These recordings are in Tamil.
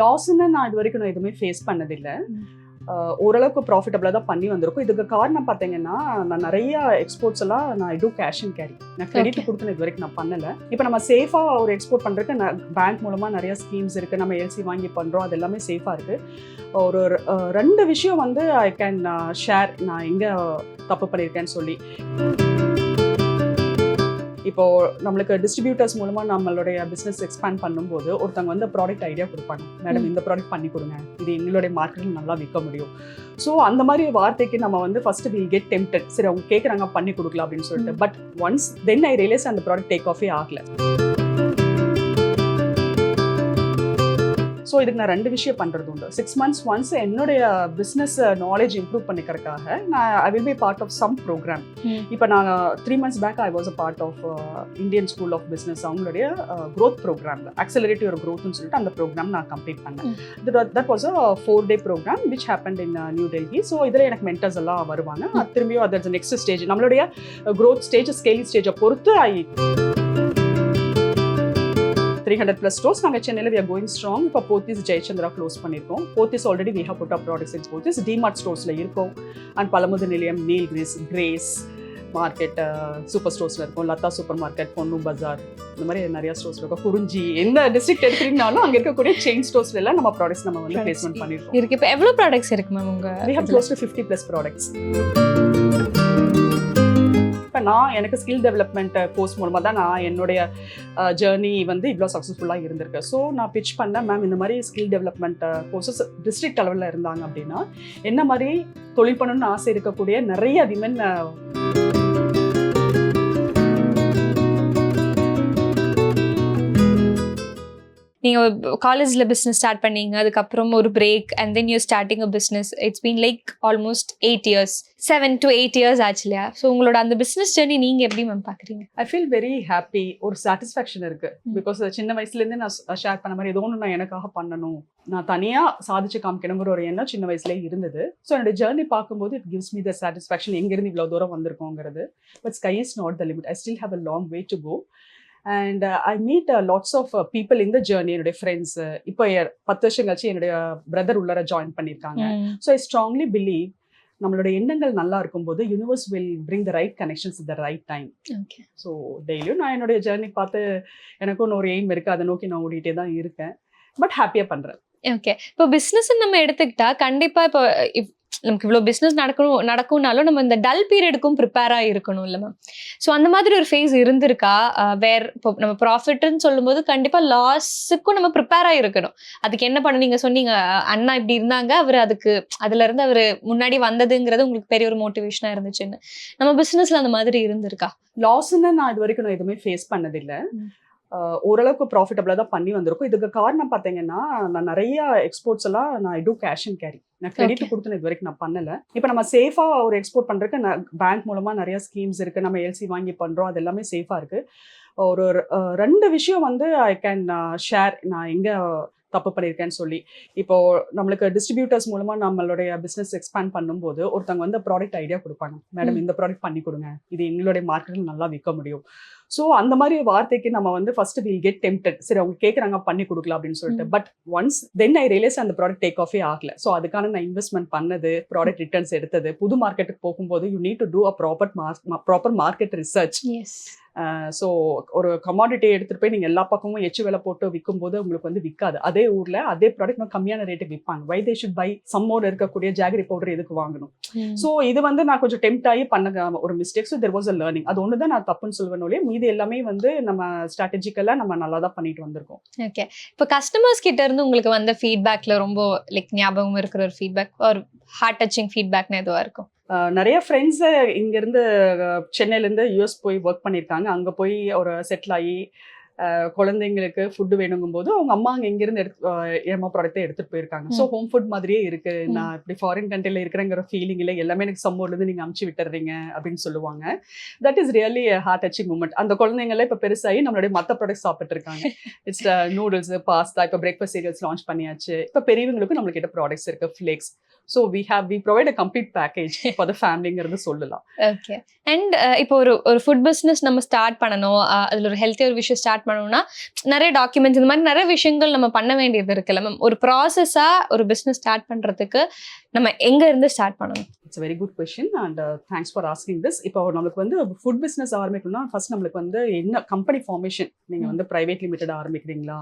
லாஸ்ன்னு நான் இது வரைக்கும் நான் எதுவுமே ஃபேஸ் பண்ணதில்லை. ஓரளவுக்கு ப்ராஃபிட்டபிளாக தான் பண்ணி வந்திருக்கும். இதுக்கு காரணம் பார்த்தீங்கன்னா, நான் நிறைய எக்ஸ்போர்ட்ஸ் எல்லாம் நான் ஐ டூ கேஷ் அண்ட் கேரி. நான் கிரெடிட் கொடுத்து இது வரைக்கும் நான் பண்ணலை. இப்போ நம்ம சேஃபாக ஒரு எக்ஸ்போர்ட் பண்ணுறதுக்கு பேங்க் மூலமாக நிறைய ஸ்கீம்ஸ் இருக்குது. நம்ம எல்சி வாங்கி பண்ணுறோம். அது எல்லாமே சேஃபாக இருக்குது. ஒரு 2 விஷயம் வந்து ஐ கேன் ஷேர் நான் எங்கே தப்பு பண்ணியிருக்கேன்னு சொல்லி. இப்போ நம்மளுக்கு டிஸ்ட்ரிபியூட்டர்ஸ் மூலமா நம்மளுடைய பிசினஸ் எக்ஸ்பேண்ட் பண்ணும்போது ஒருத்தவங்க வந்து ப்ராடக்ட் ஐடியா கொடுப்பாங்க. மேடம் இந்த ப்ராடக்ட் பண்ணி கொடுங்க, இது எங்களுடைய மார்க்கெட்டில் நல்லா விற்க முடியும். ஸோ அந்த மாதிரி வார்த்தைக்கு நம்ம வந்து ஃபர்ஸ்ட் வில் கெட் டெம்ப்டட். சரி அவங்க கேட்குறாங்க பண்ணி கொடுக்கலாம் அப்படின்னு சொல்லிட்டு. But once then I realise அந்த ப்ராடக்ட் டேக் ஆஃபே ஆகல. ஸோ இதுக்கு நான் 2 விஷயம் பண்ணுறது உண்டு. 6 months ஒன்ஸ் என்னுடைய பிஸ்னஸ் நாலேஜ் இம்ப்ரூவ் பண்ணிக்கிறதுக்காக நான் I will be part of some program. இப்போ நான் 3 months back I was a part of Indian School of Business. அவங்களுடைய க்ரோத் ப்ரோக்ராமில் ஆக்சலரேட் யுவர் க்ரோத்னு சொல்லிட்டு அந்த ப்ரோக்ராம் நான் கம்ப்ளீட் பண்ணேன். That was a 4-day program which happened in New Delhi. So இதில் எனக்கு மென்டர்ஸ் எல்லாம் வருவாங்க. திரும்பியும் அது நெக்ஸ்ட் ஸ்டேஜ் நம்மளுடைய க்ரோத் ஸ்டேஜ் ஸ்கேலிங் ஸ்டேஜை பொறுத்து 300+ stores நாங்கள் சென்னையில் we are going strong. இப்போ போத்தீஸ் ஜெயச்சந்திரா க்ளோஸ் பண்ணியிருக்கோம். Pothys already we have put up products in Pothys. DMart ஸ்டோர்ஸில் இருக்கோம். And Pazhamudhir Nilayam, Nilgiris market super ஸ்டோர்ஸில் இருக்கும். லதா சூப்பர் மார்க்கெட், பொன்னு பஜார், இந்த மாதிரி நிறைய ஸ்டோர்ஸ் இருக்கும். குறிஞ்சி எந்த டிஸ்ட்ரிக்ட் எடுக்கிறீங்கனாலும் அங்கே இருக்கக்கூடிய செயின் ஸ்டோர்ஸ்ல எல்லாம் நம்ம ப்ராடக்ட்ஸ் நம்ம வந்து பிளேஸ்மெண்ட் பண்ணியிருக்கோம். இருக்கு. இப்போ எவ்வளோ ப்ராடக்ட்ஸ் இருக்கு மேம் உங்கள்? we have close to 50+ products. நான் எனக்கு ஸ்கில் டெவலப்மெண்ட் கோர்ஸ் மூலமாக தான் நான் என்னுடைய ஜேர்னி வந்து இவ்வளோ சக்ஸஸ்ஃபுல்லாக இருந்திருக்கு. ஸோ நான் பிச் பண்ணேன், மேம் இந்த மாதிரி ஸ்கில் டெவலப்மெண்ட் கோர்சஸ் டிஸ்ட்ரிக்ட் லெவலில் இருந்தாங்க அப்படின்னா என்ன மாதிரி தொழில் பண்ணணும்னு ஆசை இருக்கக்கூடிய நிறைய விமன் நீங்கள் காலேஜில் பிஸ்னஸ் ஸ்டார்ட் பண்ணீங்க, அதுக்கப்புறம் ஒரு break and then you starting a business. It's been like almost 8 years, 7 to 8 years ஆச்சு இல்லையா? ஸோ உங்களோட அந்த பிஸ்னஸ் ஜேர்னி நீங்கள் எப்படி மேம் பார்க்குறீங்க? I feel very happy. ஒரு சாட்டிஸ்ஃபேக்ஷன் இருக்குது. பிகாஸ் சின்ன வயசுலேருந்து நான் ஷேர் பண்ண மாதிரி ஏதோ ஒன்று நான் எனக்காக பண்ணணும், நான் தனியாக சாதிச்சு காமிக்கணுங்கிற ஒரு எண்ணம் சின்ன வயசுலேயே இருந்தது. ஸோ என்னோட ஜேர்னி பார்க்கும்போது it gives me the satisfaction. எங்கேருந்து இவ்வளோ தூரம் வந்திருக்கோங்கிறது. But sky is not the limit. I still have a long way to go. And I meet lots of people in the journey. என்னுடைய ஃப்ரெண்ட்ஸ் இப்போ 10 வருஷம் கழிச்சு என்னுடைய பிரதர் உள்ளார ஜாயின் பண்ணியிருக்காங்க. ஸோ ஐ ஸ்ட்ராங்லி பிலீவ் நம்மளோட எண்ணங்கள் நல்லா இருக்கும்போது universe will bring the right connections at the right time. So டெய்லியும் நான் என்னுடைய ஜேர்னி பார்த்து எனக்கும் ஒரு எய்ம் இருக்குது, அதை நோக்கி நான் ஓடிட்டே தான் இருக்கேன். பட் ஹாப்பியாக பண்ணுறேன். ஓகே. இப்போ பிஸ்னஸ் நம்ம எடுத்துக்கிட்டா கண்டிப்பாக இப்போ நமக்கு இவ்வளோ பிஸ்னஸ் நடக்கும்னாலும் நம்ம இந்த டல் பீரியடுக்கும் ப்ரிப்பேராக இருக்கணும் இல்லை மேம்? ஸோ அந்த மாதிரி ஒரு ஃபேஸ் இருந்திருக்கா? இப்போ நம்ம ப்ராஃபிட்னு சொல்லும்போது கண்டிப்பாக லாஸுக்கும் நம்ம ப்ரிப்பேராக இருக்கணும். அதுக்கு என்ன பண்ண நீங்கள் சொன்னீங்க, அண்ணா இப்படி இருந்தாங்க, அவர் அதுலேருந்து அவர் முன்னாடி வந்ததுங்கிறது உங்களுக்கு பெரிய ஒரு மோட்டிவேஷனாக இருந்துச்சுன்னு. நம்ம பிஸ்னஸில் அந்த மாதிரி இருந்திருக்கா? லாஸ்ன்னு நான் இது வரைக்கும் நான் எதுவுமே ஃபேஸ் பண்ணதில்லை. ஓரளவுக்கு ப்ராஃபிட்டபிளாக தான் பண்ணி வந்திருக்கும். இதுக்கு காரணம் பார்த்தீங்கன்னா, நான் நிறைய எக்ஸ்போர்ட்ஸ் எல்லாம் நான் ஐ டூ கேஷ் அண்ட் கேரி. நான் கிரெடிட் கொடுத்து இது வரைக்கும் நான் பண்ணலை. இப்போ நம்ம சேஃபாக ஒரு எக்ஸ்போர்ட் பண்ணுறதுக்கு பேங்க் மூலமாக நிறைய ஸ்கீம்ஸ் இருக்குது. நம்ம எல்சி வாங்கி பண்ணுறோம். அது எல்லாமே சேஃபாக இருக்குது. ஒரு 2 விஷயம் வந்து ஐ கேன் ஷேர் நான் எங்கே தப்பு பண்ணியிருக்கேன்னு சொல்லி. இப்போ நம்மளுக்கு டிஸ்ட்ரிபியூட்டர்ஸ் மூலமாக நம்மளுடைய பிஸ்னஸ் எக்ஸ்பேண்ட் பண்ணும்போது ஒருத்தவங்க வந்து ப்ராடக்ட் ஐடியா கொடுப்பாங்க. மேடம் இந்த ப்ராடக்ட் பண்ணி கொடுங்க, இது எங்களுடைய மார்க்கெட்டில் நல்லா விற்க முடியும். ஸோ அந்த மாதிரி வார்த்தைக்கு நம்ம வந்து ஃபர்ஸ்ட் வில் கெட் டெம்ப்டட். சரி அவங்க கேட்குறாங்க பண்ணி கொடுக்கலாம் அப்படின்னு சொல்லிட்டு. But once then I realise அந்த ப்ராடக்ட் டேக் ஆஃபே ஆகல. ஸோ அதுக்கான நான் இன்வெஸ்ட்மெண்ட் பண்ணது, ப்ராடக்ட் ரிட்டர்ன்ஸ் எடுத்தது. புது மார்க்கெட்டுக்கு போகும்போது you need to do a proper market research. So ஒரு கமாடிட்டியை எடுத்துகிட்டு போய் நீங்கள் எல்லா பக்கமும் எச்சு விலை போட்டு விற்கும்போது உங்களுக்கு வந்து விற்காது. அதே ஊரில் அதே ப்ராடக்ட் நம்ம கம்மியான ரேட்டுக்கு விற்பாங்க. வை தே ஷுட் பை சம்மோடு இருக்கக்கூடிய ஜாகரி பவுடர் எதுக்கு வாங்கணும்? ஸோ இது வந்து நான் கொஞ்சம் டெம்ப்ட் ஆகி பண்ண ஒரு mistake. So there was a learning. அது ஒன்று தான் நான் தப்புன்னு சொல்வேனே. இது எல்லாமே வந்து நம்ம ஸ்ட்ராட்டஜிக்கலாக நம்ம நல்லா தான் பண்ணிட்டு வந்திருக்கோம். ஓகே. இப்போ கஸ்டமர்ஸ் கிட்ட இருந்து உங்களுக்கு வந்த ஃபீட்பேக்ல ரொம்ப லைக் ஞாபகம் இருக்கிற ஒரு ஃபீட்பேக் ஒரு ஹார்ட் டச்சிங் ஃபீட்பேக்னு எதுவாக இருக்கும்? நிறைய ஃப்ரெண்ட்ஸு இங்கேருந்து சென்னையிலேருந்து யூஎஸ் போய் ஒர்க் பண்ணியிருக்காங்க. அங்கே போய் ஒரு செட்டில் ஆகி குழந்தைங்களுக்கு ஃபுட்டு வேணுங்கும்போது அவங்க அம்மா அங்கே இங்கேருந்து ஏமா ப்ராடக்ட்டை எடுத்துகிட்டு போயிருக்காங்க. ஸோ ஹோம் ஃபுட் மாதிரியே இருக்குது. நான் இப்படி ஃபாரின் கண்ட்ரியில் இருக்கிறேங்கிற ஃபீலிங் இல்லை, எல்லாமே எனக்கு சம்மூர்லேருந்து நீங்கள் அமுச்சு விட்டுறீங்க அப்படின்னு சொல்லுவாங்க. That is really heart touching moment. அந்த குழந்தைங்கள இப்போ பெருசாகி நம்மளுடைய மற்ற ப்ராடக்ட் சாப்பிட்டு இருக்காங்க. இட்ஸ் நூடுல்ஸ், பாஸ்தா, இப்போ பிரேக்ஃபாஸ்ட் சீரியல்ஸ் லான்ச் பண்ணியாச்சு. இப்போ பெரியவங்களுக்கும் நம்மளுக்கிட்ட ப்ராடக்ட்ஸ் இருக்குது, flakes. So we provide a complete package for the ஃபேமிலிங்கிறது சொல்லலாம். ஓகே. அண்ட் இப்போ ஒரு ஃபுட் பிஸ்னஸ் நம்ம ஸ்டார்ட் பண்ணணும், அதில் ஒரு ஹெல்த்தியாக ஒரு விஷயம் ஸ்டார்ட் பண்ணணும்னா நிறைய டாக்குமெண்ட்ஸ் இந்த மாதிரி நிறைய விஷயங்கள் நம்ம பண்ண வேண்டியது இருக்குல்ல மேம். ஒரு ப்ராசஸா ஒரு பிசினஸ் ஸ்டார்ட் பண்றதுக்கு நம்ம எங்க இருந்து ஸ்டார்ட் பண்ணணும்? It's very good question and thanks for asking this. இப்போ நம்மளுக்கு வந்து ஃபுட் பிஸ்னஸ் ஆரம்பிக்கணும்னா ஃபர்ஸ்ட் நம்மளுக்கு வந்து என்ன கம்பெனி ஃபார்மேஷன், நீங்கள் வந்து பிரைவேட் லிமிடெட் ஆரம்பிக்கிறீங்களா?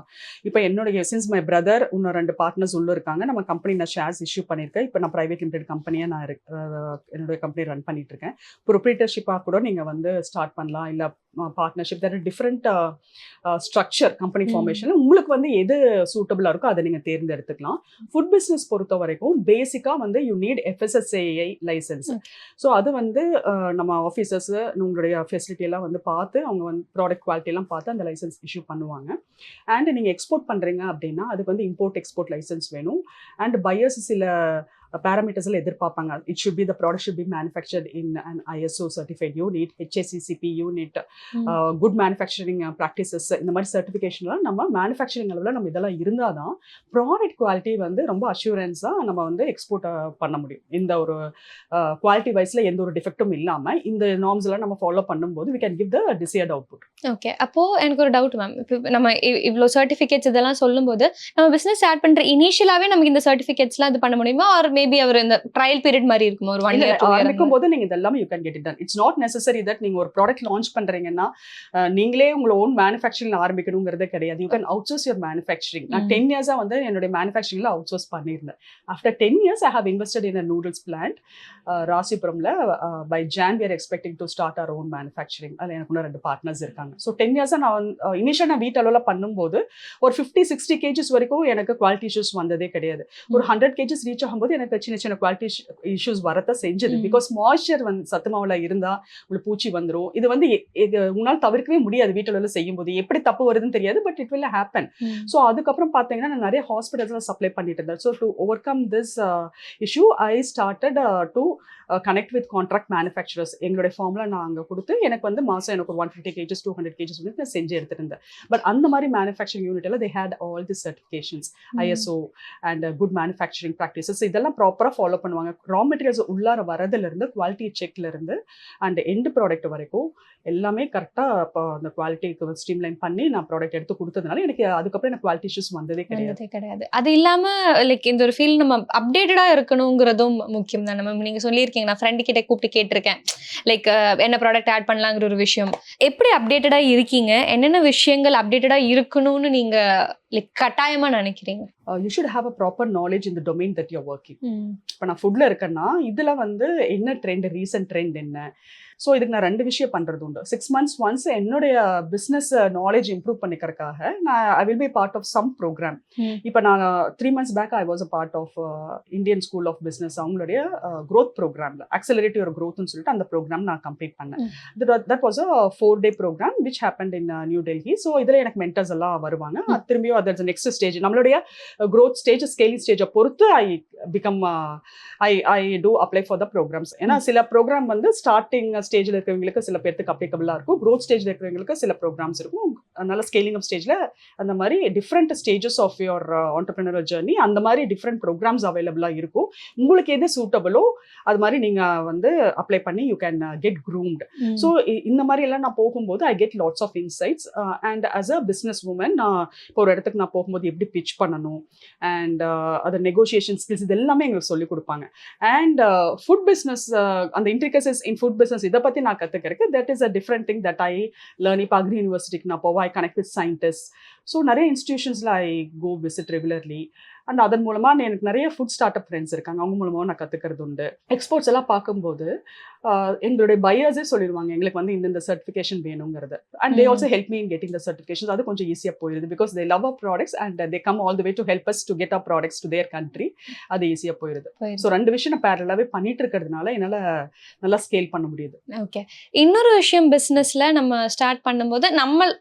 இப்போ என்னுடைய சின்ஸ் மை பிரதர் இன்னும் 2 பார்ட்னர்ஸ் உள்ள இருக்காங்க. நம்ம கம்பெனி நான் ஷேர்ஸ் இஷ்யூ பண்ணியிருக்கேன். இப்போ நான் பிரைவேட் லிமிடெட் கம்பெனியாக நான் என்னுடைய கம்பெனி ரன் பண்ணிட்டு இருக்கேன். ப்ரொப்ரேட்டர்ஷிப்பாக கூட நீங்கள் வந்து ஸ்டார்ட் பண்ணலாம், இல்லை partnership. There are different structure company ஃபார்மேஷனில் உங்களுக்கு வந்து எது சூட்டபிளாக இருக்கோ அதை நீங்கள் தேர்ந்தெடுத்துக்கலாம். ஃபுட் பிஸ்னஸ் பொறுத்த வரைக்கும் பேசிக்காக வந்து you need FSSAI license. So அது வந்து நம்ம ஆஃபீஸர்ஸ் உங்களுடைய ஃபெசிலிட்டி எல்லாம் வந்து பார்த்து அவங்க வந்து ப்ராடக்ட் குவாலிட்டி எல்லாம் பார்த்து அந்த லைசன்ஸ் இஷ்யூ பண்ணுவாங்க. அண்ட் நீங்கள் எக்ஸ்போர்ட் பண்ணுறீங்க அப்படின்னா அதுக்கு வந்து இம்போர்ட் எக்ஸ்போர்ட் லைசன்ஸ் வேணும். அண்ட் பையர்ஸ் சில பேராமீட்டர்ஸில் எதிர்பார்ப்பாங்க. It should be the product should be manufactured in and ISO certified unit, HACCP unit, good manufacturing practices. இந்த மாதிரி சர்டிஃபிகேஷன்லாம் நம்ம மேனுஃபேக்சரிங் அளவில் நம்ம இதெல்லாம் இருந்தால் தான் ப்ராடக்ட் குவாலிட்டி வந்து ரொம்ப அஷூரன்ஸாக நம்ம வந்து எக்ஸ்போர்ட் பண்ண முடியும். இந்த ஒரு குவாலிட்டி வைஸில் எந்த ஒரு டிஃபெக்டும் இல்லாமல் இந்த நார்ம்ஸ் எல்லாம் நம்ம ஃபாலோ பண்ணும்போது we can give the desired output. Okay, அப்போ எனக்கு ஒரு டவுட் மேம். இப்போ நம்ம இவ்வளோ சர்டிஃபிகேட்ஸ் இதெல்லாம் சொல்லும்போது நம்ம பிசினஸ் ஸ்டார்ட் பண்ற இனிஷியலாவே நமக்கு இந்த சர்டிஃபிகேட்ஸ்லாம் இது பண்ண முடியுமா? ஆர் மேபி அவர் இந்த ட்ரையல் பீரியட் மாதிரி இருக்குமா? ஒரு 1 year 2 year இருக்கும் போது நீங்க இதெல்லாம் you can get it done. It's not necessary that நீங்க ஒரு ப்ராடக்ட் லான்ச் பண்றீங்கன்னா நீங்களே உங்களோட ஓன் மேனுஃபேக்சரிங் ஆரம்பிக்கணுங்கிறதே கிடையாது. You can outsource your manufacturing. நான் 10 இயர்ஸா வந்து என்னுடைய மேனுஃபேக்சரிங்ல அவுட் சோர்ஸ் பண்ணியிருந்தேன். After 10 years I have invested in a noodles plant ராசிபுரம்ல. By June we are expecting to start our own manufacturing. அதில் எனக்கு இன்னும் 2 பார்ட்னர்ஸ் இருக்காங்க. ஸோ 10 இயர்ஸாக நான் இனிஷியல் நான் வீட்டு அளவில் பண்ணும்போது ஒரு 50-60 kgs வரைக்கும் எனக்கு குவாலிட்டி இஷ்யூஸ் வந்ததே கிடையாது. ஒரு 100 kgs ரீச் ஆகும்போது எனக்கு சின்ன சின்ன குவாலிட்டி இஷ்யூஸ் வரத்தான் செஞ்சது. பிகாஸ் மாய்ஸ்சர் வந்து சத்து மாவுல இருந்தா உங்களுக்கு பூச்சி வந்துடும். இது வந்து உங்களால் தவிர்க்கவே முடியாது வீட்டில் செய்யும்போது. எப்படி தப்பு வருதுன்னு தெரியாது, but it will happen. So அதுக்கப்புறம் பார்த்தீங்கன்னா நான் நிறைய ஹாஸ்பிட்டல்ஸ்ல சப்ளை பண்ணிட்டு இருந்தேன். So to over come this issue I started to connect with contract manufacturers. எங்களுடைய ஃபார்ம்ல நான் அங்கே கொடுத்து எனக்கு வந்து மாதம் எனக்கு ஒரு 150 kgs 200 kgs வந்து நான் செஞ்சு எடுத்துட்டு இருந்தேன். பட் அந்த மாதிரி மேனுஃபேக்சரிங் யூனிட் எல்லாம் they had all the certifications, ISO and good manufacturing practices. இதெல்லாம் ப்ராப்பராக ஃபாலோ பண்ணுவாங்க. ரா மெட்டீரியல்ஸ் உள்ளார வரதுல இருந்து குவாலிட்டி செக்ல இருந்து அண்ட் எண்ட் ப்ராடக்ட் வரைக்கும் எல்லாமே கரெக்டாக இப்போ அந்த குவாலிட்டிக்கு ஸ்ட்ரீம்லைன் பண்ணி நான் ப்ராடக்ட் எடுத்து கொடுத்ததுனால எனக்கு அதுக்கப்புறம் எனக்கு குவாலிட்டி இஷ்யூஸ் வந்ததே கிடையாது. அது இல்லாம லைக் இந்த ஒரு ஃபீல் நம்ம அப்டேட்டடா இருக்கணுங்கிறதும் முக்கியம் தான். நம்ம நீங்க சொல்லியிருக்கீங்க, நான் ஃப்ரெண்டு கிட்ட கூப்பிட்டு கேட்டிருக்கேன் லைக் என்ன ப்ராடக்ட் ஆட் பண்ணலாங்கிற ஒரு விஷயம். எப்படி அப்டேட்டடா இருக்கீங்க? என்னென்ன விஷயங்கள் அப்டேட்டடா இருக்கணும்னு நீங்க லைக் கட்டாயமா நினைக்கிறீங்க? You should have a proper knowledge in the domain that you're working. இப்போ நான் ஃபுட்ல இருக்கேன்னா இதுல வந்து என்ன ட்ரெண்ட், ரீசன்ட் ட்ரெண்ட் என்ன. ஸோ இதுக்கு நான் 2 விஷயம் பண்ணுறது உண்டு. 6 months ஒன்ஸ் என்னுடைய பிஸ்னஸ் நாலேஜ் இம்ப்ரூவ் பண்ணிக்கிறதுக்காக நான் I will be part of some program. இப்போ நான் 3 months back I was a part of Indian School of Business. அவங்களுடைய க்ரோத் ப்ரோக்ராமில் ஆக்சலரேட் யுவர் க்ரோத்னு சொல்லிட்டு அந்த ப்ரோக்ராம் நான் கம்ப்ளீட் பண்ணேன். That was a 4-day program which happened in New Delhi. So இதில் எனக்கு மென்டர்ஸ் எல்லாம் வருவாங்க. திரும்பியும் அது நெக்ஸ்ட் ஸ்டேஜ் நம்மளுடைய growth stage, scaling stage பொறுத்து I do apply for the programs. ஏன்னா சில ப்ரோக்ராம் வந்து ஸ்டார்டிங் ஸ்டேஜில் இருக்கிறவங்களுக்கு சில பேருக்கு அப்ளிகபிளாக இருக்கும், growth ஸ்டேஜில் இருக்கிறவங்களுக்கு சில ப்ரோக்ராம்ஸ் இருக்கும். அதனால ஸ்கேலிங் அப் ஸ்டேஜில் அந்த மாதிரி different stages of your entrepreneurial journey அந்த மாதிரி டிஃப்ரெண்ட் ப்ரோக்ராம்ஸ் அவைலபிளாக இருக்கும். உங்களுக்கு எது சூட்டபிளோ அது மாதிரி நீங்கள் வந்து அப்ளை பண்ணி you can get groomed. So இந்த மாதிரி எல்லாம் நான் போகும்போது I get lots of insights. And as a business woman நான் இப்போ ஒரு இடத்துக்கு நான் போகும்போது எப்படி பிச் பண்ணணும் அண்ட் அது நெகோசியேஷன் ஸ்கில்ஸ் இது எல்லாமே எங்களுக்கு சொல்லிக் கொடுப்பாங்க. அண்ட் ஃபுட் பிஸ்னஸ் அந்த இன்ட்ரிகசிஸ் இன் ஃபுட் பிஸ்னஸ் இதை பற்றி நான் கற்றுக்கிறதுக்கு that is a different thing that I learn. இப்போ அக்ரி யூனிவர்சிட்டிக்கு நான் போவேன், ஐ கனெக்ட் வித் சயின்டிஸ்ட். ஸோ நிறைய இன்ஸ்டிடியூஷன்ஸில் ஐ கோ விசிட் ரெகுலர்லி. அண்ட் அதன் மூலமாக எனக்கு நிறைய ஃபுட் ஸ்டார்ட் அப் ஃப்ரெண்ட்ஸ் இருக்காங்க, அவங்க மூலமாக நான் கற்றுக்கிறது உண்டு. எக்ஸ்போர்ட்ஸ் எல்லாம் பார்க்கும்போது எங்களுடைய பையர்ஸே சொல்லிடுவாங்க எங்களுக்கு வந்து இந்த சர்டிஃபிகேஷன் வேணுங்கிறது. And they also help me in getting the certification. அது கொஞ்சம் ஈஸியாக போயிடுது because they love our products and they come all the way to help us to get our products to their country. அது ஈஸியாக போயிடுது. ஸோ 2 விஷயம் நான் பேரலாகவே பண்ணிட்டு இருக்கிறதுனால என்னால் நல்லா ஸ்கேல் பண்ண முடியுது. ஓகே, இன்னொரு விஷயம் பிஸ்னஸில் நம்ம ஸ்டார்ட் பண்ணும்போது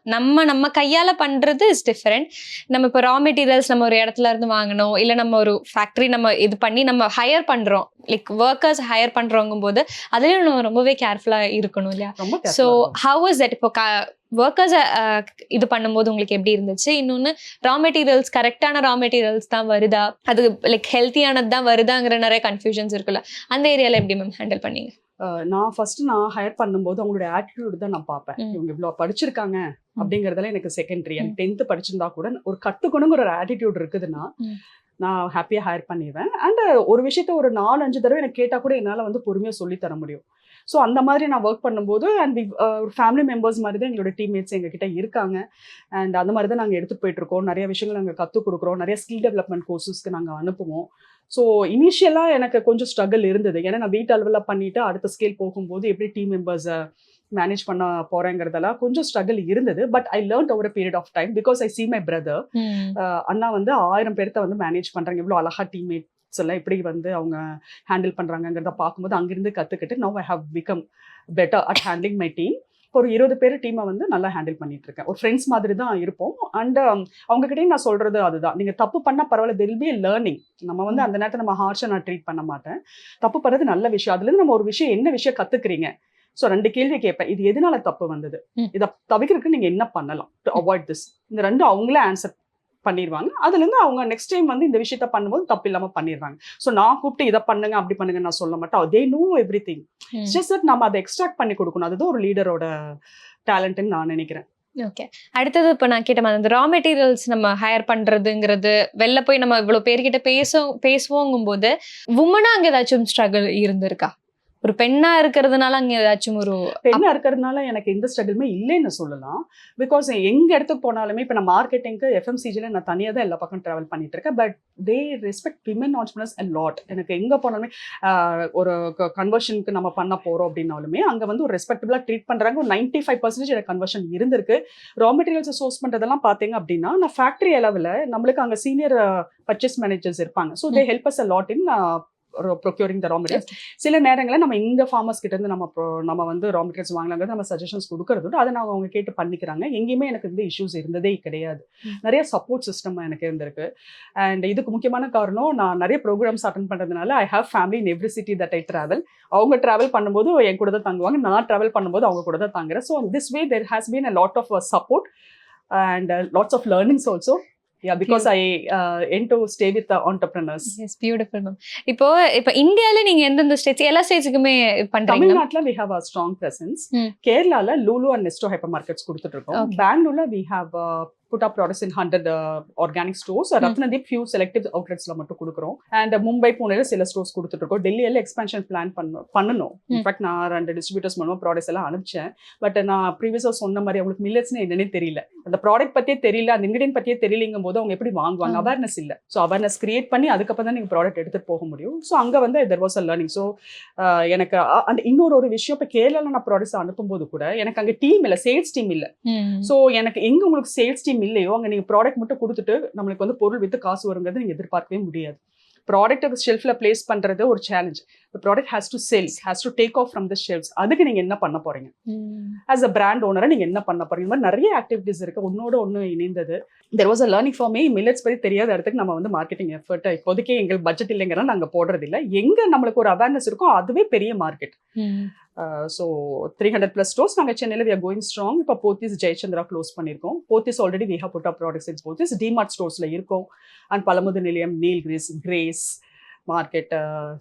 நம்ம கையால் பண்ணுறது இஸ் டிஃப்ரெண்ட். நம்ம இப்போ ரா மெட்டீரியல்ஸ் நம்ம ஒரு இடத்துல இருந்து வாங்கணும், இல்லை நம்ம ஒரு ஃபேக்ட்ரி நம்ம இது பண்ணி நம்ம ஹையர் பண்ணுறோம், லைக் ஒர்க்கர்ஸ் ஹையர் பண்ணுறோங்கும் போது அதுலேயும் நம்ம ரொம்பவே கேர்ஃபுல்லாக இருக்கணும் இல்லையா? So how is that? இப்போ ஒர்க்கர்ஸ் இது பண்ணும்போது உங்களுக்கு எப்படி இருந்துச்சு? இன்னொன்று ரா மெட்டீரியல்ஸ் கரெக்டான ரா மெட்டீரியல்ஸ் தான் வருதா, அது லைக் ஹெல்த்தியானது தான் வருதாங்கிற நிறைய கன்ஃபியூஷன்ஸ் இருக்குல்ல, அந்த ஏரியாவில் எப்படி மேம் ஹேண்டில் பண்ணீங்க? நான் ஹையர் பண்ணும்போது அவங்களோட ஆட்டிடியூட் தான் நான் பார்ப்பேன். இவங்க இவ்வளோ படிச்சிருக்காங்க, அப்படிங்கறதுல எனக்கு செகண்டரி. அண்ட் 10th படிச்சிருந்தா கூட ஒரு கத்துக்கணுங்கிற ஒரு ஆட்டிடியூட் இருக்குதுன்னா நான் ஹாப்பியா ஹையர் பண்ணிடுவேன். அண்ட் ஒரு விஷயத்த ஒரு 4-5 தடவை எனக்கு கேட்டா கூட என்னால வந்து பொறுமையா சொல்லி தர முடியும். ஸோ அந்த மாதிரி நான் ஒர்க் பண்ணும்போது அண்ட் ஒரு ஃபேமிலி மெம்பர்ஸ் மாதிரி தான் எங்களோட டீம்மேட்ஸ் எங்ககிட்ட இருக்காங்க. அண்ட் அந்த மாதிரி தான் நாங்கள் எடுத்துகிட்டு போயிட்டு இருக்கோம். நிறைய விஷயங்கள் நாங்கள் கற்றுக் கொடுக்குறோம். நிறைய ஸ்கில் டெவலப்மெண்ட் கோர்சஸ்க்கு நாங்கள் அனுப்புவோம். ஸோ இனிஷியலாக எனக்கு கொஞ்சம் ஸ்ட்ரகிள் இருந்தது. ஏன்னா நான் வீட்டு அளவில் பண்ணிட்டு அடுத்த ஸ்கேல் போகும்போது எப்படி டீம் மெம்பர்ஸை மேனேஜ் பண்ண போறேங்கிறதெல்லாம் கொஞ்சம் ஸ்ட்ரகிள் இருந்தது. But I learnt over a period of time because I see my brother. அண்ணா வந்து 1000 பேர்த்த வந்து மேனேஜ் பண்றாங்க. எவ்வளோ அழகா டீம்மேட்ஸ் எல்லாம் எப்படி வந்து அவங்க ஹேண்டில் பண்றாங்கிறத பார்க்கும்போது அங்கிருந்து கத்துக்கிட்டு now I have become better at handling my team. ஒரு 20 பேர் டீமை வந்து நல்லா ஹேண்டில் பண்ணிட்டு இருக்கேன். ஒரு ஃப்ரெண்ட்ஸ் மாதிரி தான் இருப்போம். அண்ட் அவங்க கிட்டயும் நான் சொல்றது அதுதான், நீங்க தப்பு பண்ணா பரவாயில்ல, there will be a learning. நம்ம வந்து அந்த நேரத்தை நம்ம ஹார்ஷா நான் ட்ரீட் பண்ண மாட்டேன். தப்பு பண்றது நல்ல விஷயம். அதுல இருந்து நம்ம ஒரு விஷயம் என்ன விஷயம் கத்துக்கிறீங்க. ஸோ 2 கேள்வி கேட்பேன். இது எதனால தப்பு வந்தது, இதை தவிர்க்கிறதுக்கு நீங்க என்ன பண்ணலாம் டு அவாய்ட் திஸ். இந்த 2 அவங்களே ஆன்சர் பண்ணிடுவாங்க. அதுல இருந்து அவங்க நெக்ஸ்ட் டைம் வந்து இந்த விஷயத்த பண்ணும்போது தப்பு இல்லாம பண்ணிடுறாங்க. ஸோ நான் கூப்பிட்டு இதை பண்ணுங்க அப்படி பண்ணுங்க நான் சொல்ல மாட்டேன். They know everything. Just that நம்ம அதை எக்ஸ்ட்ராக்ட் பண்ணி கொடுக்கணும். அதுதான் ஒரு லீடரோட டேலண்ட்னு நான் நினைக்கிறேன். ஓகே, அடுத்தது இப்போ நான் கேட்ட மாதிரி இந்த ரா மெட்டீரியல்ஸ் நம்ம ஹையர் பண்றதுங்கிறது, வெளில போய் நம்ம இவ்வளவு பேர்கிட்ட பேசுவோங்கும் போது உமனா அங்க ஏதாச்சும் ஸ்ட்ரகிள் இருந்திருக்கா? ஒரு பெண்ணா இருக்கிறதுனால அங்க ஏதாச்சும் ஒரு பெண்ணா இருக்கிறதுனால எனக்கு எந்த ஸ்ட்ரகிளுமே இல்லைன்னு சொல்லலாம். பிகாஸ் எங்க இடத்துக்கு போனாலுமே இப்போ நான் மார்க்கெட்டிங்க்கு எஃப்எம்சிஜில நான் தனியாக தான் எல்லா பக்கம் ட்ராவல் பண்ணிட்டு இருக்கேன். But they respect women entrepreneurs a lot. எனக்கு எங்க போனாலுமே ஒரு கன்வர்ஷனுக்கு நம்ம பண்ண போறோம் அப்படின்னாலுமே அங்க வந்து ஒரு ரெஸ்பெக்டபிளா ட்ரீட் பண்றாங்க. ஒரு 95% எனக்கு கன்வர்ஷன் இருந்திருக்கு. ரா மெட்டீரியல்ஸ் சோர்ஸ் பண்றதெல்லாம் பாத்தீங்க அப்படின்னா நான் ஃபேக்டரி அளவில் நம்மளுக்கு அங்க சீனியர் பர்ச்சேஸ் மேனேஜர்ஸ் இருப்பாங்க. So they help us a lot in procuring the raw materials. சில நேரங்களில் நம்ம இந்த ஃபார்மர்ஸ் கிட்ட இருந்து நம்ம வந்து ரா மெட்டீரியல்ஸ் வாங்கலாங்கிறது நம்ம சஜஷன்ஸ் கொடுக்கறது, அதை நான் அவங்க கேட்டு பண்ணிக்கிறாங்க. எங்கேயுமே எனக்கு இந்த இஷ்யூஸ் இருந்ததே கிடையாது. நிறைய சப்போர்ட் சிஸ்டம் எனக்கு இருந்திருக்கு. அண்ட் இதுக்கு முக்கியமான காரணம், நான் நிறைய ப்ரோக்ராம்ஸ் அட்டன் பண்றதுனால I have family in every city that I travel. அவங்க டிராவல் பண்ணும்போது என் கூட தான் தங்குவாங்க, நான் டிராவல் பண்ணும்போது அவங்க கூட தான் தங்குறேன். So this way there has been a lot of support and lots of learnings also. Yeah, because I aim to stay with the entrepreneurs. Yes, beautiful ma'am. இப்போ இந்தியால நீங்க எந்தெந்த ஸ்டேட்ஸ், எல்லா ஸ்டேட்ஸுக்குமே பண்றீங்க? தமிழ்நாட்டுல we have a strong presence. கேரளால லூலு அண்ட் நெஸ்டோ ஹைப்பர் மார்க்கெட்ஸ் கொடுத்துட்டு இருக்கோம். பெங்களூர்ல we have put up products in 100 organic stores. ரத்னதீப் few selective outletsல மட்டும் கொடுக்குறோம். அண்ட் மும்பை புனேல சில ஸ்டோர்ஸ் கொடுத்துட்டு இருக்கோம். டெல்லியில எக்ஸ்பான்ஷன் பிளான் பண்ணணும். இன்ஃபேக்ட் நான் 2 டிஸ்ட்ரிபியூட்டர்ஸ் மூலமா ப்ராடக்ட்ஸ் எல்லாம் அனுப்பிச்சேன். பட் நான் ப்ரீவியஸா சொன்ன மாதிரி அவங்களுக்கு மில்லட்ஸ்னு என்னன்னே தெரியல, அந்த ப்ராடக்ட் பத்தியே தெரியல, அந்த இன்கிரியன்ட் பத்தியே தெரியலங்கும் போது அவங்க எப்படி வாங்குவாங்க? அவேர்னஸ் இல்லை. ஸோ அவேர்னஸ் கிரியேட் பண்ணி அதுக்கப்புறம் தான் நீங்க ப்ராடக்ட் எடுத்துட்டு போக முடியும். ஸோ அங்க வந்து there was a learning. So எனக்கு அந்த இன்னொரு விஷயம், இப்போ கேரளால நான் ப்ராடக்ட்ஸ் அனுப்பும்போது கூட எனக்கு அங்க டீம் இல்லை, சேல்ஸ் டீம் இல்லை. ஸோ எனக்கு எங்க உங்களுக்கு சேல்ஸ் டீம் இல்லையோ அங்க நீங்க ப்ராடக்ட் மட்டும் கொடுத்துட்டு நம்மளுக்கு வந்து பொருள் வித்து காசு வருங்கிறது நீங்க எதிர்பார்க்கவே முடியாது. ப்ராடக்ட் ஷெல்ஃப்ல பிளேஸ் பண்றது ஒரு challenge. The product has to sell, has to take off from the shelves. அதுக்கு நீங்க என்ன பண்ண போறீங்க? as a brand owner நீங்க என்ன பண்ண போறீங்க? இந்த மாதிரி நிறைய ஆக்டிவிட்டிஸ் இருக்கு, ஒன்னோட ஒன்று இணைந்தது. there was a learning for me. Millets பத்தி தெரியாத இடத்துக்கு நம்ம வந்து மார்க்கெட்டிங் எஃபர்ட் இப்போதைக்கு எங்களுக்கு பட்ஜெட் இல்லைங்கிறனால நாங்க போடுறது இல்லை. எங்க நம்மளுக்கு ஒரு அவேர்னஸ் இருக்கோ அதுவே பெரிய மார்க்கெட். ஸோ 300+ ஸ்டோர்ஸ் நாங்கள் சென்னையில் we are going strong. இப்போ போத்தீஸ் ஜெயச்சந்திரா க்ளோஸ் பண்ணியிருக்கோம். Pothys already we have put up products in Pothys. DMart ஸ்டோர்ஸில் இருக்கோம். And Pazhamudhir Nilayam, Nilgiris market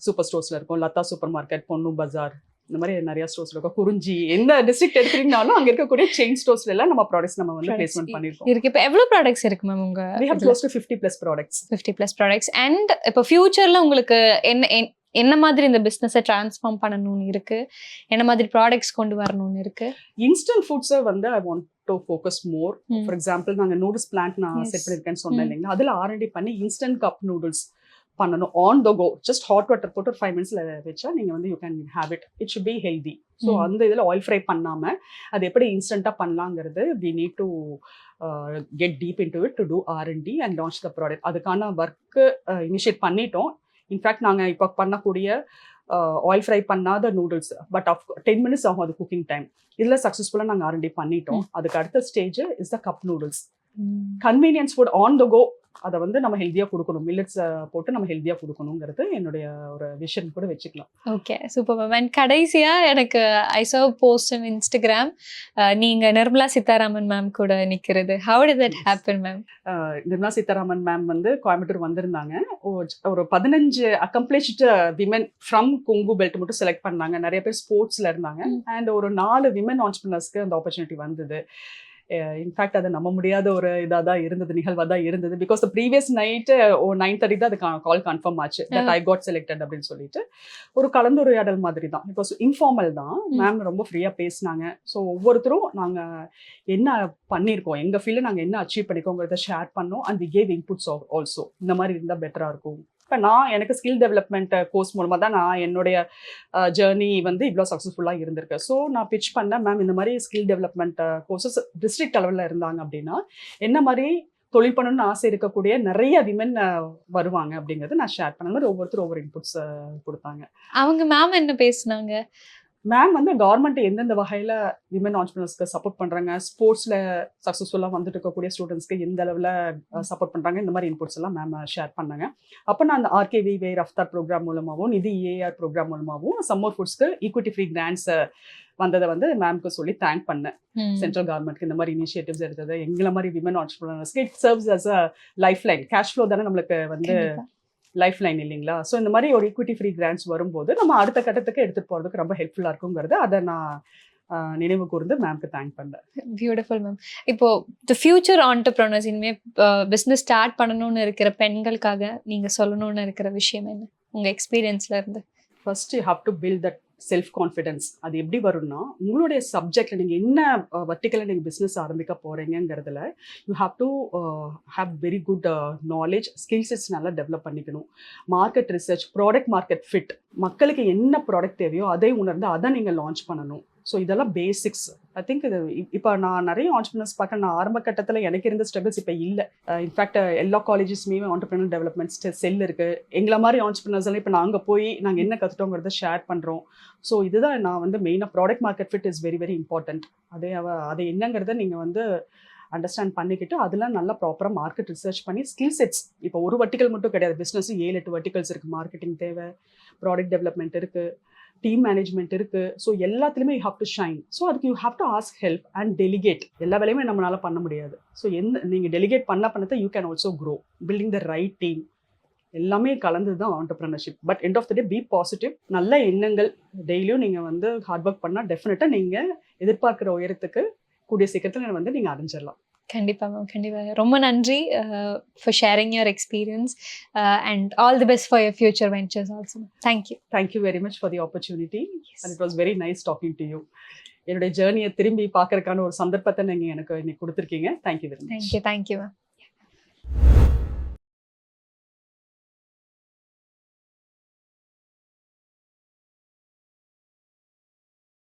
super ஸ்டோர்ஸில் இருக்கும். லதா சூப்பர் மார்க்கெட், பொன்னு பஜார், இந்த மாதிரி நிறைய ஸ்டோர்ஸ்ல இருக்கும். குறிஞ்சி, எந்த டிஸ்ட்ரிக்ட் எடுத்துட்டீங்கனாலும் அங்க இருக்கக்கூடிய செயின் ஸ்டோர்ஸ்ல எல்லாம் நம்ம ப்ராடக்ட்ஸ் நம்ம வந்து பிளேஸ்மென்ட் பண்ணிருக்கோம். இருக்கு. இப்போ எவ்வளவு ப்ராடக்ட்ஸ் இருக்கு மேம் உங்க? we have close to 50+ products. 50+ products. And இப்போ ஃபியூச்சர்ல உங்களுக்கு என்ன மாதிரி இந்த பிசினஸை டிரான்ஸ்ஃபார்ம் பண்ணணும்னு இருக்கு, என்ன மாதிரி ப்ராடக்ட்ஸ் கொண்டு வரணும்னு இருக்கு? இன்ஸ்டன்ட் ஃபுட்ஸை வந்து I want to focus more. For example நாங்கள் நூடுல்ஸ் பிளான்ட் நான் செட் பண்ணியிருக்கேன்னு சொன்னேன் இல்லைங்களா, அதில் R&D பண்ணி இன்ஸ்டன்ட் கப் நூடுல்ஸ் பண்ணணும். On the go, just hot water போட்டு 5 மினிட்ஸ்ல வச்சா நீங்க வந்து you can have it. It should be healthy. So அந்த இதில் ஆயில் ஃப்ரை பண்ணாம அது எப்படி இன்ஸ்டன்ட்டாக பண்ணலாங்கிறது we need to get deep into it to do R&D and launch the product. அதுக்கான ஒர்க்கு இனிஷியேட் பண்ணிட்டோம். இன்ஃபேக்ட் நாங்கள் இப்போ பண்ணக்கூடிய ஆயில் ஃப்ரை பண்ணாத நூடுல்ஸ் பட் 10 மினிட்ஸ் ஆகும் அது குக்கிங் டைம். இதில் சக்ஸஸ்ஃபுல்லாக நாங்கள் R&D பண்ணிட்டோம். அதுக்கு அடுத்த stage is the cup noodles. Convenience food on the go, அதை வந்து நம்ம ஹெல்த்தியாக கொடுக்கணும். மில்லட்ஸ் போட்டு நம்ம ஹெல்த்தியாக கொடுக்கணுங்கிறது என்னுடைய ஒரு விஷன் கூட வச்சுக்கலாம். Okay, super ma'am. அண்ட் கடைசியாக எனக்கு ஐ சர்வ் போஸ்ட் இன் இன்ஸ்டாகிராம், நீங்கள் நிர்மலா சீதாராமன் மேம் கூட நிற்கிறது. How did that happen ma'am? Nirmala Sitharaman ma'am வந்து கோயம்புத்தூர் வந்திருந்தாங்க. ஒரு 15 accomplished women from Kongu belt மட்டும் செலக்ட் பண்ணாங்க. நிறைய பேர் ஸ்போர்ட்ஸில் இருந்தாங்க. அண்ட் ஒரு 4 விமன் ஆண்டர்பிரினர்ஸ்க்கு அந்த ஆப்பர்ச்சுனிட்டி வந்தது. இன்ஃபேக்ட் அதை நம்ப முடியாத ஒரு இதாக தான் இருந்தது, நிகழ்வாக தான் இருந்தது. பிகாஸ் த ப்ரீவியஸ் நைட்டு 9:30 தான் அது கால் கன்ஃபார்ம் ஆச்சு தட் ஐ காட் செலக்டட் அப்படின்னு சொல்லிட்டு. ஒரு கலந்துரையாடல் மாதிரி தான், பிகாஸ் இன்ஃபார்மல் தான். மேம் ரொம்ப ஃப்ரீயாக பேசினாங்க. ஸோ ஒவ்வொருத்தரும் நாங்கள் என்ன பண்ணியிருக்கோம், எங்கள் ஃபீல்டில் நாங்கள் என்ன அச்சீவ் பண்ணிக்கோங்கிறத ஷேர் பண்ணோம். And we gave inputs also. இந்த மாதிரி இருந்தால் பெட்டராக இருக்கும். இப்போ நான் எனக்கு ஸ்கில் டெவலப்மெண்ட் கோர்ஸ் மூலமாக தான் நான் என்னுடைய ஜேர்னி வந்து இவ்வளோ சக்ஸஸ்ஃபுல்லாக இருந்திருக்கு. ஸோ நான் பிச் பண்ணேன், மேம் இந்த மாதிரி ஸ்கில் டெவலப்மெண்ட் கோர்சஸ் டிஸ்ட்ரிக்ட் லெவலில் இருந்தாங்க அப்படின்னா என்ன மாதிரி தொழில் பண்ணணும்னு ஆசை இருக்கக்கூடிய நிறைய விமன் வருவாங்க அப்படிங்கிறது நான் ஷேர் பண்ண மாதிரி ஒவ்வொருத்தரும் ஒவ்வொரு இன்புட்ஸ் கொடுத்தாங்க. அவங்க மேம் என்ன பேசுனாங்க? மேம் வந்து கவர்மெண்ட் எந்தெந்த வகையில் விமன் ஆண்டர்பிரினர்ஸ்க்கு சப்போர்ட் பண்ணுறாங்க, ஸ்போர்ட்ஸில் சக்ஸஸ்ஃபுல்லாக வந்துட்டு இருக்கக்கூடிய ஸ்டூடெண்ட்ஸ்க்கு எந்த அளவில் சப்போர்ட் பண்ணுறாங்க, இந்த மாதிரி இன்புட்ஸ் எல்லாம் மேம் ஷேர் பண்ணாங்க. அப்போ நான் அந்த RKVY ரஃப்தார் ப்ரோக்ராம் மூலமாகவும் நிதி EAR ப்ரோக்ராம் மூலமாகவும் சம்மர் ஃபுட்ஸ்க்கு ஈக்விட்டி ஃப்ரீ கிராண்ட்ஸ் வந்ததை வந்து மேம்க்கு சொல்லி தேங்க் பண்ணேன். சென்ட்ரல் கவர்மெண்ட்க்கு இந்த மாதிரி இனிஷியேட்டிவ்ஸ் எடுத்தது எங்களை மாதிரி விமன் ஆண்டர்பிரினர்ஸ்க்கு it serves as a life line. Cash flow தானே நம்மளுக்கு வந்து லைஃப் லைன் இல்லைங்களா? ஸோ இந்த மாதிரி ஒரு ஈக்விட்டி ஃப்ரீ கிராண்ட்ஸ் வரும்போது நம்ம அடுத்த கட்டத்துக்கு எடுத்துகிட்டு போகிறதுக்கு ரொம்ப ஹெல்ப்ஃபுல்லாக இருக்குங்கிறது அதை நான் நினைவு கூர்ந்து மேம்க்கு தேங்க் பண்ணேன். Beautiful ma'am. இப்போ தி ஃபியூச்சர் ஆண்டர்பிரினர்ஸ் இனிமேல் பிஸ்னஸ் ஸ்டார்ட் பண்ணணும்னு இருக்கிற பெண்களுக்காக நீங்கள் சொல்லணும்னு இருக்கிற விஷயம் என்ன உங்கள் எக்ஸ்பீரியன்ஸ்ல இருந்து? First you have to build that self confidence. அது எப்படி வரும்னா, உங்களுடைய சப்ஜெக்டில் நீங்கள் என்ன வர்டிக்கலில் நீங்கள் பிஸ்னஸ் ஆரம்பிக்க போகிறீங்கிறதுல you have to have very good knowledge, skill sets நல்லா டெவலப் பண்ணிக்கணும். Market research, product market fit, மக்களுக்கு என்ன ப்ராடக்ட் தேவையோ அதை உணர்ந்து அதை நீங்கள் லான்ச் பண்ணணும். ஸோ இதெல்லாம் பேசிக்ஸ். ஐ திங்க் இது இப்போ நான் நிறைய ஆண்டர்பிரினர்ஸ் பார்க்க, நான் ஆரம்ப கட்டத்தில் எனக்கு இருந்த ஸ்ட்ரகிள்ஸ் இப்போ இல்லை. இன்ஃபேக்ட் எல்லா காலேஜஸ்மே ஆண்டர்பிரினர் டெவலப்மெண்ட் செல் இருக்குது. எங்களை மாதிரி ஆண்டர்பிரினர்ஸ் எல்லாம் இப்போ நாங்கள் போய் நாங்கள் என்ன கற்றுட்டோங்கிறத ஷேர் பண்ணுறோம். ஸோ இதுதான் நான் வந்து மெயினாக product market fit is very very important. அதை என்னங்கிறத நீங்கள் வந்து அண்டர்ஸ்டாண்ட் பண்ணிக்கிட்டு அதெல்லாம் நல்லா ப்ராப்பராக மார்க்கெட் ரிசர்ச் பண்ணி ஸ்கில் செட்ஸ், இப்போ ஒரு வர்டிக்கல் மட்டும் கிடையாது, பிஸ்னஸ் 7-8 வர்டிகல்ஸ் இருக்குது. மார்க்கெட்டிங் தேவை, ப்ராடக்ட் டெவலப்மெண்ட் இருக்குது, டீம் மேனேஜ்மெண்ட் இருக்குது. ஸோ எல்லாத்துலேயுமே you have to shine. So அதுக்கு you have to ask help and delegate. எல்லா வேலையுமே நம்மளால பண்ண முடியாது. ஸோ நீங்கள் டெலிகேட் பண்ணதை you can also grow. Building the right team எல்லாமே கலந்து தான் entrepreneurship. But end of the day be positive. நல்ல எண்ணங்கள், டெய்லியும் நீங்கள் வந்து ஹார்ட் ஒர்க் பண்ணால் டெஃபினட்டாக நீங்கள் எதிர்பார்க்குற உயரத்துக்கு கூடிய சீக்கிரத்தில் வந்து நீங்கள் அடைஞ்சிடலாம். கண்டிப்பாக மேம், கண்டிப்பாக. ரொம்ப நன்றி for sharing your experience and all the best for your future ventures also. Thank you. Thank you very much for the opportunity and it was very nice talking to you. என்னுடைய ஜேர்னியை திரும்பி பார்க்கறதுக்கான ஒரு சந்தர்ப்பத்தை நீங்கள் எனக்கு இன்னைக்கு கொடுத்துருக்கீங்க. Thank you very much. Thank you ma'am.